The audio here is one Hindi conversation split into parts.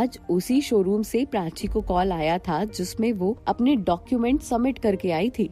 आज उसी शोरूम से प्राची को कॉल आया था जिसमें वो अपने डॉक्यूमेंट सबमिट करके आई थी।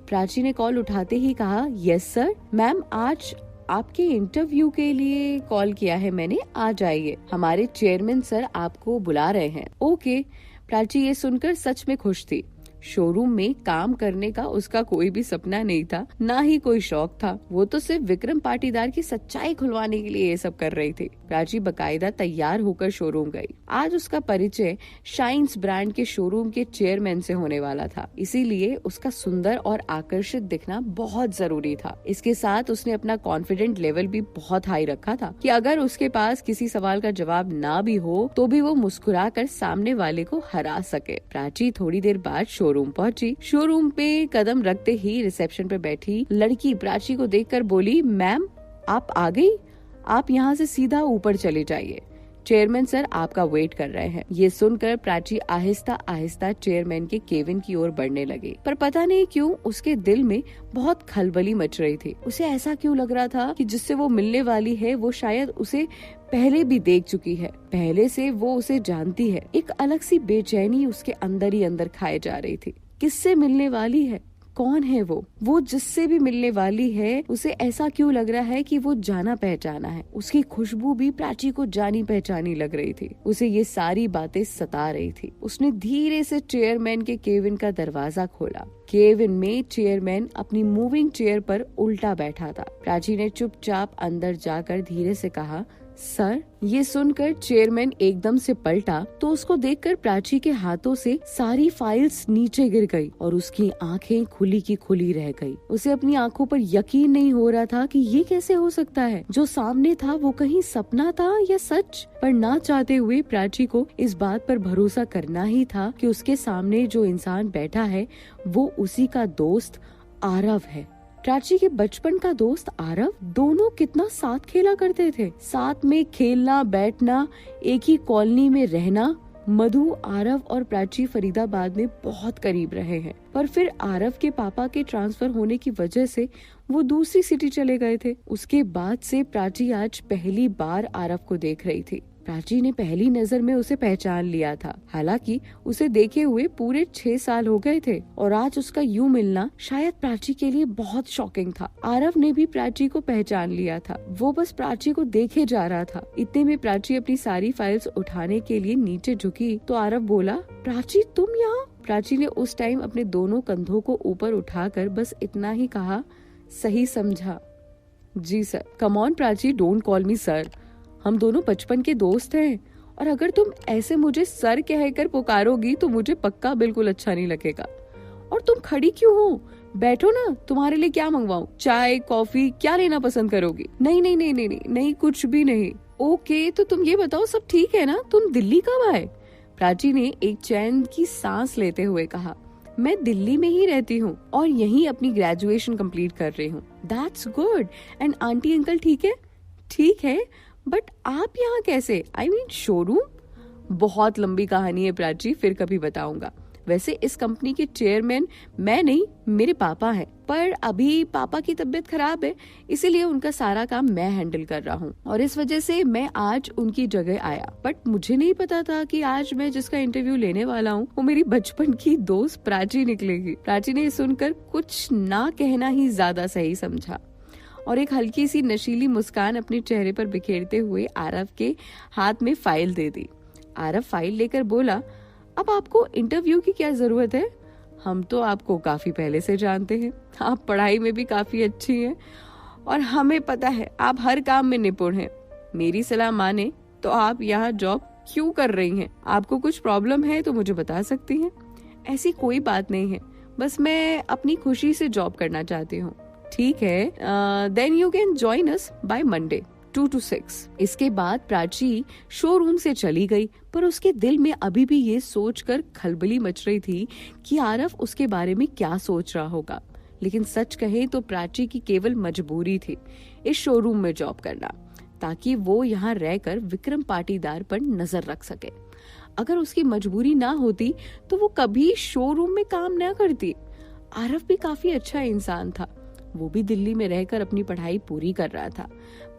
प्राची ने कॉल उठाते ही कहा, यस सर। मैम, आज आपके इंटरव्यू के लिए कॉल किया है मैंने, आ जाइए, हमारे चेयरमैन सर आपको बुला रहे हैं। ओके। प्राची ये सुनकर सच में खुश थी। शोरूम में काम करने का उसका कोई भी सपना नहीं था, ना ही कोई शौक था। वो तो सिर्फ विक्रम पाटीदार की सच्चाई खुलवाने के लिए ये सब कर रही थी। प्राची बकायदा तैयार होकर शोरूम गई। आज उसका परिचय शाइन्स ब्रांड के शोरूम के चेयरमैन से होने वाला था, इसीलिए उसका सुंदर और आकर्षित दिखना बहुत जरूरी था। इसके साथ उसने अपना कॉन्फिडेंट लेवल भी बहुत हाई रखा था कि अगर उसके पास किसी सवाल का जवाब ना भी हो तो भी वो मुस्कुरा कर सामने वाले को हरा सके। प्राची थोड़ी देर बाद शोरूम पहुंची। शोरूम पे कदम रखते ही रिसेप्शन पे बैठी लड़की प्राची को देखकर बोली, मैम आप आ गई, आप यहाँ से सीधा ऊपर चले जाइए, चेयरमैन सर आपका वेट कर रहे हैं। ये सुनकर प्राची आहिस्ता आहिस्ता चेयरमैन के केबिन की ओर बढ़ने लगी, पर पता नहीं क्यों उसके दिल में बहुत खलबली मच रही थी। उसे ऐसा क्यों लग रहा था कि जिससे वो मिलने वाली है वो शायद उसे पहले भी देख चुकी है, पहले से वो उसे जानती है। एक अलग सी बेचैनी उसके अंदर ही अंदर खाए जा रही थी। किससे मिलने वाली है? कौन है वो जिससे भी मिलने वाली है उसे ऐसा क्यों लग रहा है कि वो जाना पहचाना है। उसकी खुशबू भी प्राची को जानी पहचानी लग रही थी। उसे ये सारी बातें सता रही थी। उसने धीरे से चेयरमैन के केबिन का दरवाजा खोला। केबिन में चेयरमैन अपनी मूविंग चेयर पर उल्टा बैठा था। प्राची ने चुपचाप अंदर जाकर धीरे से कहा, सर। ये सुनकर चेयरमैन एकदम से पलटा तो उसको देखकर प्राची के हाथों से सारी फाइल्स नीचे गिर गई और उसकी आंखें खुली की खुली रह गई। उसे अपनी आंखों पर यकीन नहीं हो रहा था कि ये कैसे हो सकता है। जो सामने था वो कहीं सपना था या सच। पर ना चाहते हुए प्राची को इस बात पर भरोसा करना ही था कि उसके सामने जो इंसान बैठा है वो उसी का दोस्त आरव है। प्राची के बचपन का दोस्त आरव। दोनों कितना साथ खेला करते थे, साथ में खेलना बैठना, एक ही कॉलोनी में रहना। मधु, आरव और प्राची फरीदाबाद में बहुत करीब रहे हैं, पर फिर आरव के पापा के ट्रांसफर होने की वजह से वो दूसरी सिटी चले गए थे। उसके बाद से प्राची आज पहली बार आरव को देख रही थी। प्राची ने पहली नजर में उसे पहचान लिया था। हालांकि उसे देखे हुए पूरे 6 साल हो गए थे और आज उसका यूं मिलना शायद प्राची के लिए बहुत शॉकिंग था। आरव ने भी प्राची को पहचान लिया था। वो बस प्राची को देखे जा रहा था। इतने में प्राची अपनी सारी फाइल्स उठाने के लिए नीचे झुकी तो आरव बोला, प्राची तुम यहाँ? प्राची ने उस टाइम अपने दोनों कंधों को ऊपर उठाकर बस इतना ही कहा, सही समझा। जी sir. Come on Prachi, don't call me sir. हम दोनों बचपन के दोस्त हैं और अगर तुम ऐसे मुझे सर कहकर पुकारोगी तो मुझे पक्का बिल्कुल अच्छा नहीं लगेगा। और तुम खड़ी क्यों हो? बैठो ना, तुम्हारे लिए क्या मंगवाऊं? चाय, कॉफी, क्या लेना पसंद करोगी? नहीं नहीं नहीं नहीं नहीं, नहीं कुछ भी नहीं। ओके, तो तुम ये बताओ सब ठीक है ना? तुम दिल्ली कब आए? प्राची ने एक चैन की सांस लेते हुए कहा, मैं दिल्ली में ही रहती हूँ और यहीं अपनी ग्रेजुएशन कंप्लीट कर रही हूँ। That's good. And aunty uncle ठीक है? ठीक है, बट आप यहाँ कैसे? I mean showroom? बहुत लंबी कहानी है प्राची, फिर कभी बताऊंगा। वैसे इस कंपनी के चेयरमैन मैं नहीं, मेरे पापा हैं, पर अभी पापा की तबीयत खराब है, इसीलिए उनका सारा काम मैं हैंडल कर रहा हूँ और इस वजह से मैं आज उनकी जगह आया। बट मुझे नहीं पता था कि आज मैं जिसका इंटरव्यू लेने वाला हूँ वो मेरी बचपन की दोस्त प्राची निकलेगी। प्राची ने सुनकर कुछ ना कहना ही ज्यादा सही समझा और एक हल्की सी नशीली मुस्कान अपने चेहरे पर बिखेरते हुए आरव के हाथ में फाइल दे दी। आरव फाइल लेकर बोला, अब आपको इंटरव्यू की क्या जरूरत है? हम तो आपको काफी पहले से जानते हैं, आप पढ़ाई में भी काफी अच्छी हैं और हमें पता है आप हर काम में निपुण हैं। मेरी सलाह माने तो आप यहाँ जॉब क्यों कर रही हैं? आपको कुछ प्रॉब्लम है तो मुझे बता सकती हैं। ऐसी कोई बात नहीं है, बस मैं अपनी खुशी से जॉब करना चाहती हूँ। ठीक है, then you can join us by Monday 2 to 6। इसके बाद प्राची शोरूम से चली गई, पर उसके दिल में अभी भी ये सोचकर खलबली मच रही थी कि आरव उसके बारे में क्या सोच रहा होगा। लेकिन सच कहे तो प्राची की केवल मजबूरी थी इस शोरूम में जॉब करना, ताकि वो यहाँ रहकर विक्रम पाटीदार पर नजर रख सके। अगर उसकी मजबूरी ना होती तो वो कभी शोरूम में काम न करती। आरव भी काफी अच्छा इंसान था, वो भी दिल्ली में रहकर अपनी पढ़ाई पूरी कर रहा था,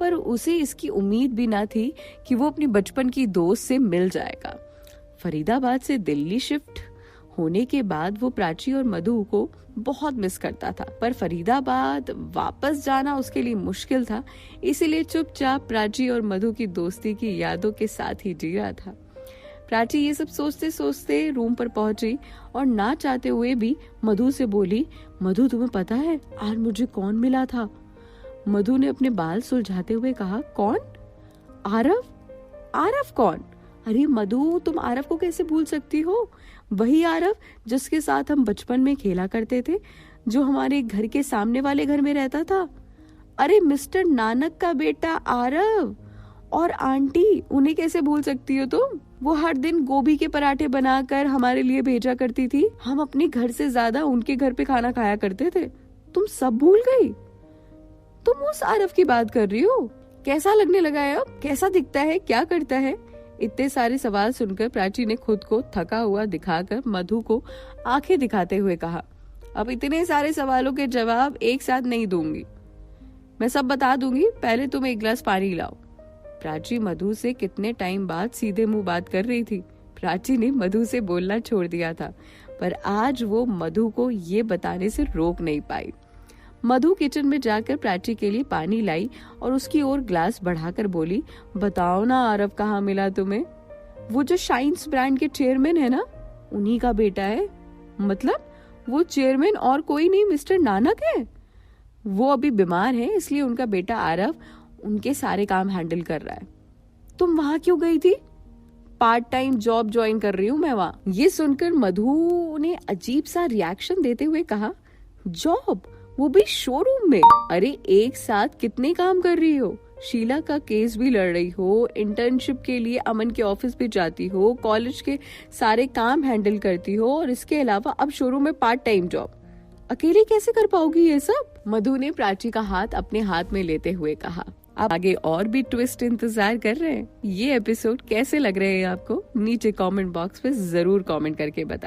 पर उसे इसकी उम्मीद भी ना थी कि वो अपनी बचपन की दोस्त से मिल जाएगा। फरीदाबाद से दिल्ली शिफ्ट होने के बाद वो प्राची और मधु को बहुत मिस करता था, पर फरीदाबाद वापस जाना उसके लिए मुश्किल था, इसीलिए चुपचाप प्राची और मधु की दोस्ती की यादों के साथ ही जी रहा था। प्राची ये सब सोचते सोचते रूम पर पहुंची और ना चाहते हुए भी मधु से बोली, मधु तुम्हें पता है आज मुझे कौन मिला था? मधु ने अपने बाल सुलझाते हुए कहा, कौन? आरव? आरव कौन? अरे मधु, तुम आरव को कैसे भूल सकती हो? वही आरव जिसके साथ हम बचपन में खेला करते थे, जो हमारे घर के सामने वाले घर में रहता था। अरे मिस्टर नानक का बेटा आरव। और आंटी, उन्हें कैसे भूल सकती हो तुम? वो हर दिन गोभी के पराठे बनाकर हमारे लिए भेजा करती थी। हम अपने घर से ज्यादा उनके घर पे खाना खाया करते थे। तुम सब भूल गई? तुम उस आरव की बात कर रही हो? कैसा लगने लगा है अब? कैसा दिखता है? क्या करता है? इतने सारे सवाल सुनकर प्राची ने खुद को थका हुआ दिखाकर मधु को आंखें दिखाते हुए कहा, अब इतने सारे सवालों के जवाब एक साथ नहीं दूंगी, मैं सब बता दूंगी, पहले तुम एक गिलास पानी लाओ। प्राची मधु से कितने टाइम बाद सीधे मुंह बात कर रही थी। प्राची ने मधु से बोलना छोड़ दिया था, पर आज वो मधु को ये बताने से रोक नहीं पाई। मधु किचन में जाकर प्राची के लिए पानी लाई और उसकी ओर ग्लास बढ़ाकर बोली, बताओ ना आरव कहाँ मिला तुम्हें? वो जो शाइन्स ब्रांड के चेयरमैन है ना, उन्हीं का बेटा है। मतलब वो चेयरमैन और कोई नहीं मिस्टर नानक है? वो अभी बीमार है, इसलिए उनका बेटा आरव उनके सारे काम हैंडल कर रहा है। तुम वहां क्यों गई थी? पार्ट टाइम जॉब ज्वाइन कर रही हूँ मैं वहाँ। ये सुनकर मधु ने अजीब सा रिएक्शन देते हुए कहा, जॉब? वो भी शोरूम में? अरे एक साथ कितने काम कर रही हो? शीला का केस भी लड़ रही हो, इंटर्नशिप के लिए अमन के ऑफिस भी जाती हो, कॉलेज के सारे काम हैंडल करती हो और इसके अलावा अब शोरूम में पार्ट टाइम जॉब। अकेले कैसे कर पाओगी ये सब? मधु ने प्राची का हाथ अपने हाथ में लेते हुए कहा। अब आगे और भी ट्विस्ट इंतजार कर रहे हैं। ये एपिसोड कैसे लग रहे हैं आपको? नीचे कमेंट बॉक्स में जरूर कमेंट करके बताएं।